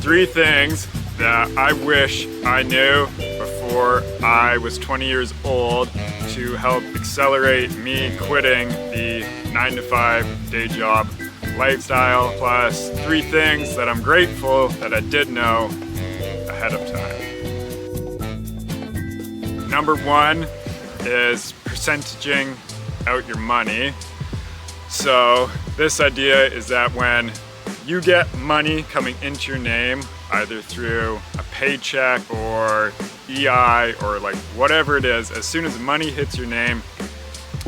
3 things that I wish I knew before I was 20 years old to help accelerate me quitting the 9-to-5 day job lifestyle, plus 3 things that I'm grateful that I did know ahead of time. Number 1 is percentaging out your money. So this idea is that when you get money coming into your name, either through a paycheck or EI or like whatever it is, as soon as money hits your name,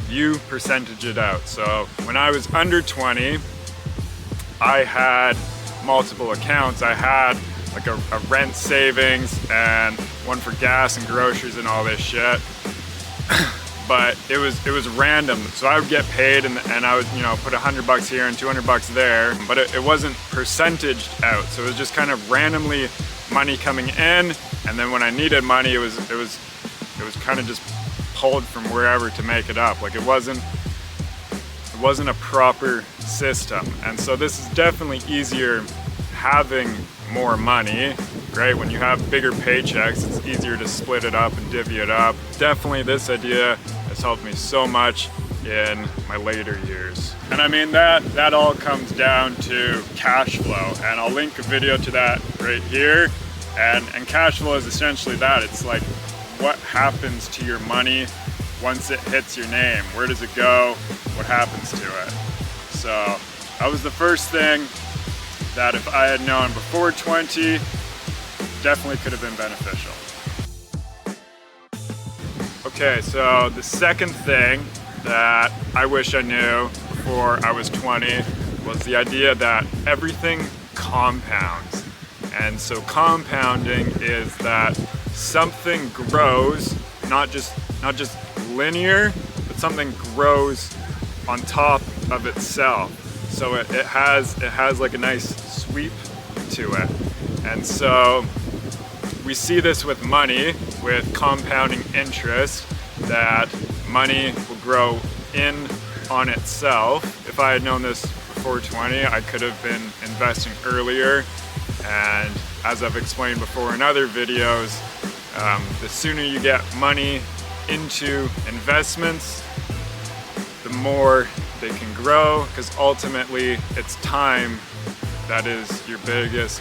you percentage it out. So when I was under 20, I had multiple accounts. I had like a rent savings and one for gas and groceries and all this shit. But it was random. So I would get paid and I would, put $100 here and $200 there, but it wasn't percentaged out. So it was just kind of randomly money coming in, and then when I needed money, it was kind of just pulled from wherever to make it up. Like it wasn't a proper system. And so this is definitely easier having more money, right? When you have bigger paychecks, it's easier to split it up and divvy it up. Definitely this idea has helped me so much in my later years. And I mean, that all comes down to cash flow, and I'll link a video to that right here. And cash flow is essentially that. It's like what happens to your money once it hits your name. Where does it go? What happens to it? So that was the first thing that if I had known before 20, definitely could have been beneficial. Okay, so the second thing that I wish I knew before I was 20 was the idea that everything compounds. And so compounding is that something grows, not just linear, but something grows on top of itself. So it has like a nice sweep to it. And so we see this with money, with compounding interest, that money will grow in on itself. If I had known this before 20, I could have been investing earlier. And as I've explained before in other videos, the sooner you get money into investments, the more they can grow, because ultimately it's time that is your biggest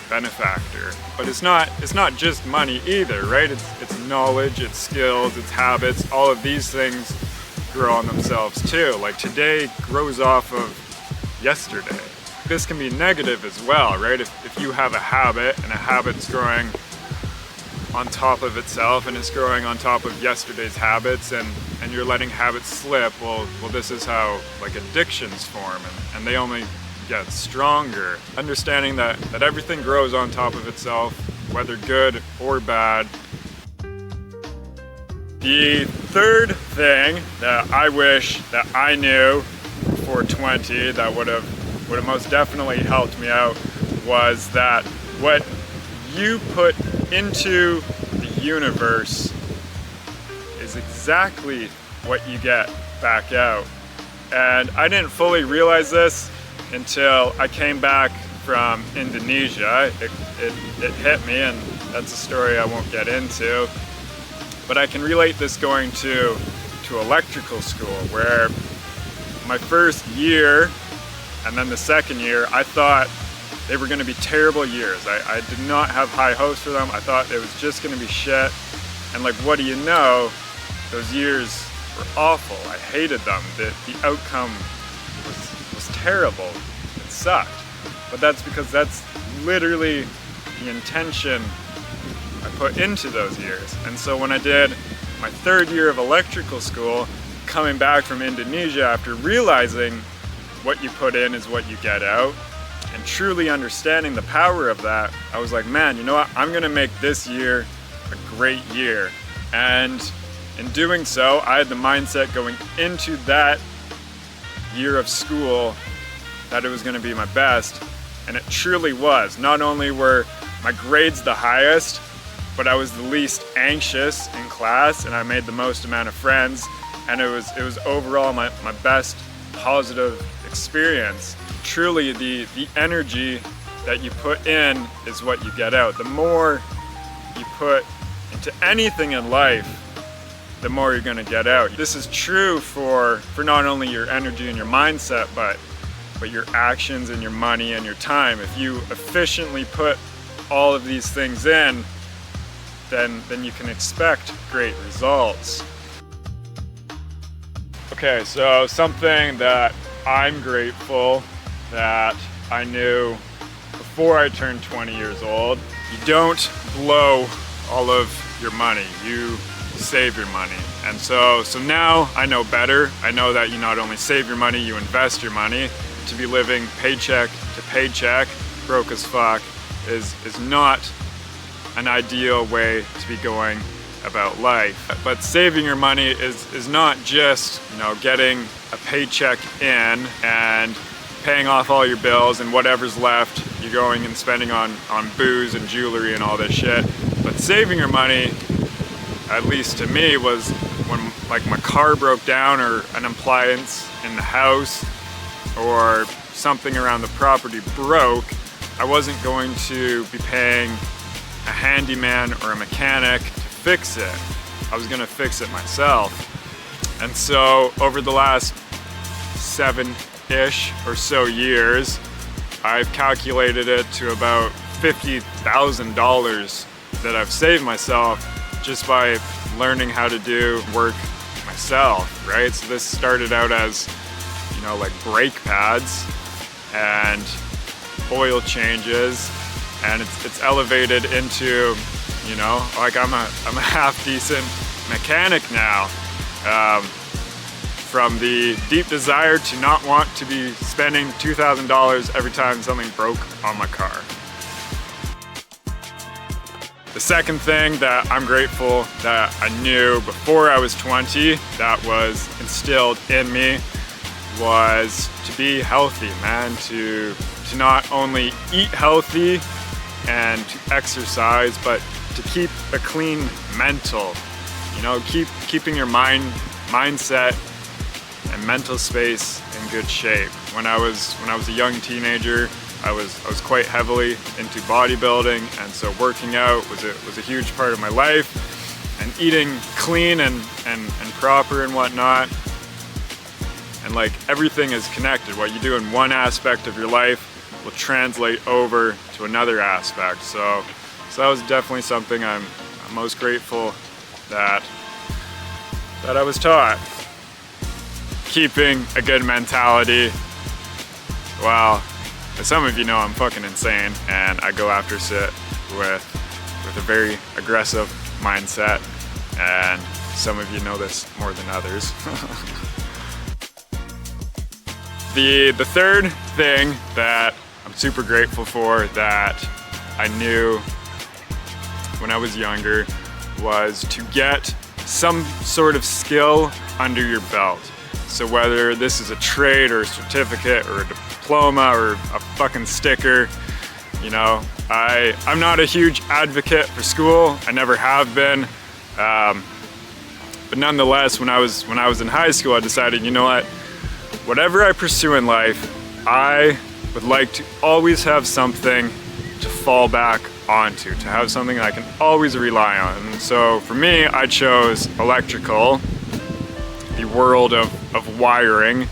benefactor. But it's not just money either, right? It's knowledge, it's skills, it's habits. All of these things grow on themselves too. Like today grows off of yesterday. This can be negative as well, right? If you have a habit and a habit's growing on top of itself and it's growing on top of yesterday's habits, and you're letting habits slip, well this is how like addictions form, and they only get stronger. Understanding that everything grows on top of itself, whether good or bad. The third thing that I wish that I knew before 20 that would have most definitely helped me out was that what you put into the universe is exactly what you get back out. And I didn't fully realize this until I came back from Indonesia. It hit me, and that's a story I won't get into. But I can relate this going to electrical school, where my first year and then the second year, I thought they were going to be terrible years. I did not have high hopes for them. I thought it was just going to be shit. And like, what do you know? Those years were awful. I hated them. The outcome was terrible. It sucked. But that's because that's literally the intention I put into those years. And so when I did my third year of electrical school, coming back from Indonesia after realizing what you put in is what you get out, and truly understanding the power of that, I was like, man, you know what? I'm gonna make this year a great year. And in doing so, I had the mindset going into that year of school that it was gonna be my best, and it truly was. Not only were my grades the highest, but I was the least anxious in class, and I made the most amount of friends, and it was overall my best positive experience. Truly the energy that you put in is what you get out. The more you put into anything in life, the more you're gonna get out. This is true for not only your energy and your mindset, but your actions and your money and your time. If you efficiently put all of these things in, then you can expect great results. Okay, so something that I'm grateful that I knew before I turned 20 years old, you don't blow all of your money, you save your money. And so now I know better. I know that you not only save your money, you invest your money. To be living paycheck to paycheck, broke as fuck, is not an ideal way to be going about life. But saving your money is not just, getting a paycheck in and paying off all your bills and whatever's left you're going and spending on booze and jewelry and all this shit. But saving your money, at least to me, was when like my car broke down or an appliance in the house or something around the property broke, I wasn't going to be paying a handyman or a mechanic to fix it. I was gonna fix it myself. And so over the last 7-ish or so years, I've calculated it to about $50,000 that I've saved myself just by learning how to do work myself, right? So this started out as, like brake pads and oil changes, and it's elevated into, like I'm a half decent mechanic now. From the deep desire to not want to be spending $2,000 every time something broke on my car. The second thing that I'm grateful that I knew before I was 20 that was instilled in me was to be healthy, man, to not only eat healthy and to exercise, but to keep a clean mental, keeping your mindset and mental space in good shape. When I was a young teenager, I was quite heavily into bodybuilding, and so working out was a huge part of my life, and eating clean and proper and whatnot. And like everything is connected. What you do in one aspect of your life will translate over to another aspect. So that was definitely something I'm most grateful that I was taught. Keeping a good mentality. Well, as some of you know, I'm fucking insane, and I go after shit with a very aggressive mindset, and some of you know this more than others. The third thing that I'm super grateful for that I knew when I was younger was to get some sort of skill under your belt. So whether this is a trade or a certificate or a diploma or a fucking sticker, I'm not a huge advocate for school. I never have been. But nonetheless, when I was in high school, I decided, whatever I pursue in life, I would like to always have something to fall back onto, to have something that I can always rely on. And so for me, I chose electrical, the world of wiring,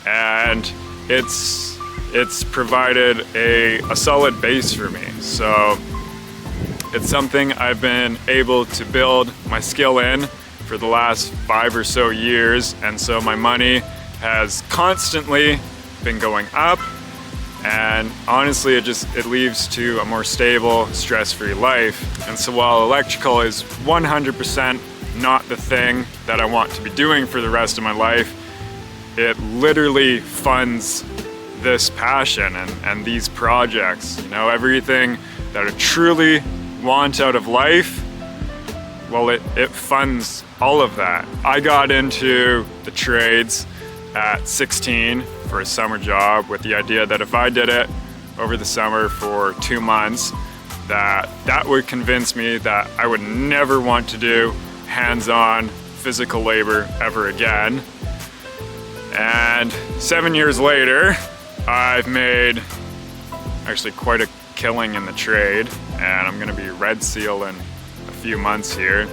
and it's provided a solid base for me. So it's something I've been able to build my skill in for the last 5 or so years, and so my money has constantly been going up, and honestly it leads to a more stable, stress-free life. And so while electrical is 100% not the thing that I want to be doing for the rest of my life, it literally funds this passion and these projects. Everything that I truly want out of life, well, it funds all of that. I got into the trades at 16 for a summer job with the idea that if I did it over the summer for 2 months, that would convince me that I would never want to do hands-on physical labor ever again. And 7 years later, I've made actually quite a killing in the trade, and I'm gonna be red seal in a few months here.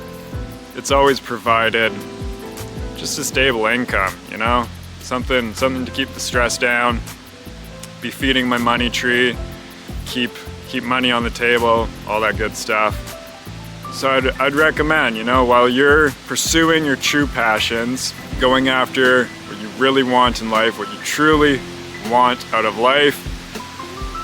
It's always provided just a stable income, you know? Something to keep the stress down, be feeding my money tree, keep money on the table, all that good stuff. So I'd recommend, you know, while you're pursuing your true passions, going after what you really want in life, what you truly want out of life,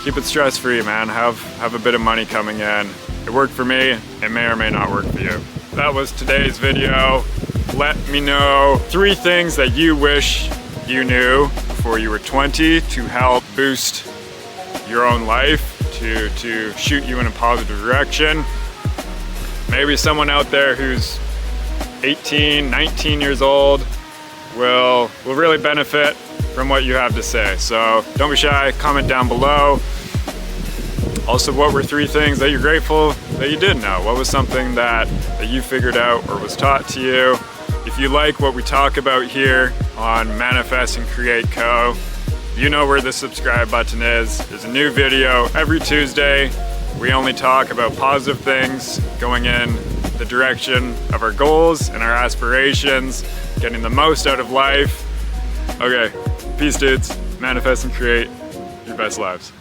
keep it stress-free, man. Have a bit of money coming in. It worked for me, it may or may not work for you. That was today's video. Let me know 3 things that you wish you knew before you were 20 to help boost your own life, to shoot you in a positive direction. Maybe someone out there who's 18, 19 years old will really benefit from what you have to say. So don't be shy, comment down below. Also, what were 3 things that you're grateful that you did know? What was something that you figured out or was taught to you? If you like what we talk about here on Manifest and Create Co., you know where the subscribe button is. There's a new video every Tuesday. We only talk about positive things, going in the direction of our goals and our aspirations, getting the most out of life. Okay, peace dudes, manifest and create your best lives.